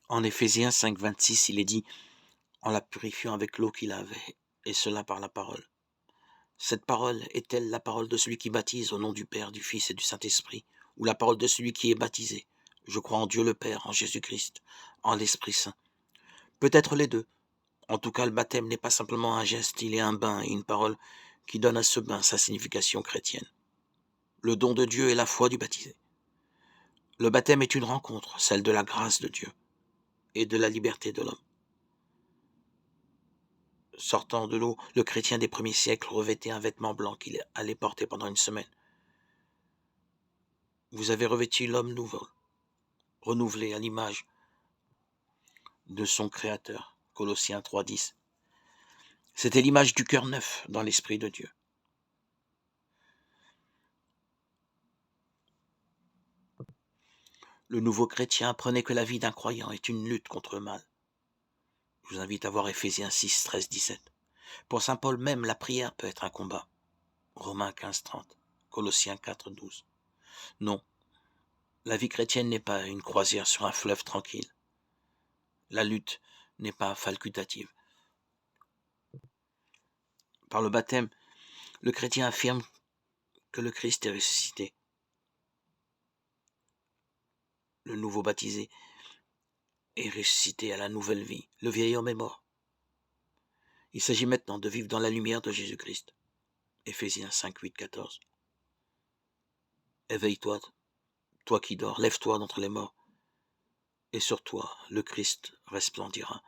En Éphésiens 5, 26, il est dit « En la purifiant avec l'eau qu'il avait, et cela par la parole. » Cette parole est-elle la parole de celui qui baptise au nom du Père, du Fils et du Saint-Esprit, ou la parole de celui qui est baptisé? Je crois en Dieu le Père, en Jésus-Christ, en l'Esprit Saint. Peut-être les deux. En tout cas, le baptême n'est pas simplement un geste, il est un bain et une parole qui donne à ce bain sa signification chrétienne. Le don de Dieu est la foi du baptisé. Le baptême est une rencontre, celle de la grâce de Dieu et de la liberté de l'homme. Sortant de l'eau, le chrétien des premiers siècles revêtait un vêtement blanc qu'il allait porter pendant une semaine. Vous avez revêtu l'homme nouveau, renouvelé à l'image de son Créateur. Colossiens 3,10. C'était l'image du cœur neuf dans l'Esprit de Dieu. Le nouveau chrétien apprenait que la vie d'un croyant est une lutte contre le mal. Je vous invite à voir Éphésiens 6, 13, 17. Pour saint Paul même, la prière peut être un combat. Romains 15, 30. Colossiens 4, 12. Non, la vie chrétienne n'est pas une croisière sur un fleuve tranquille. La lutte n'est pas facultative. Par le baptême, le chrétien affirme que le Christ est ressuscité. Le nouveau baptisé est ressuscité à la nouvelle vie. Le vieil homme est mort. Il s'agit maintenant de vivre dans la lumière de Jésus-Christ. Éphésiens 5, 8, 14. Éveille-toi, toi qui dors, lève-toi d'entre les morts, et sur toi le Christ resplendira.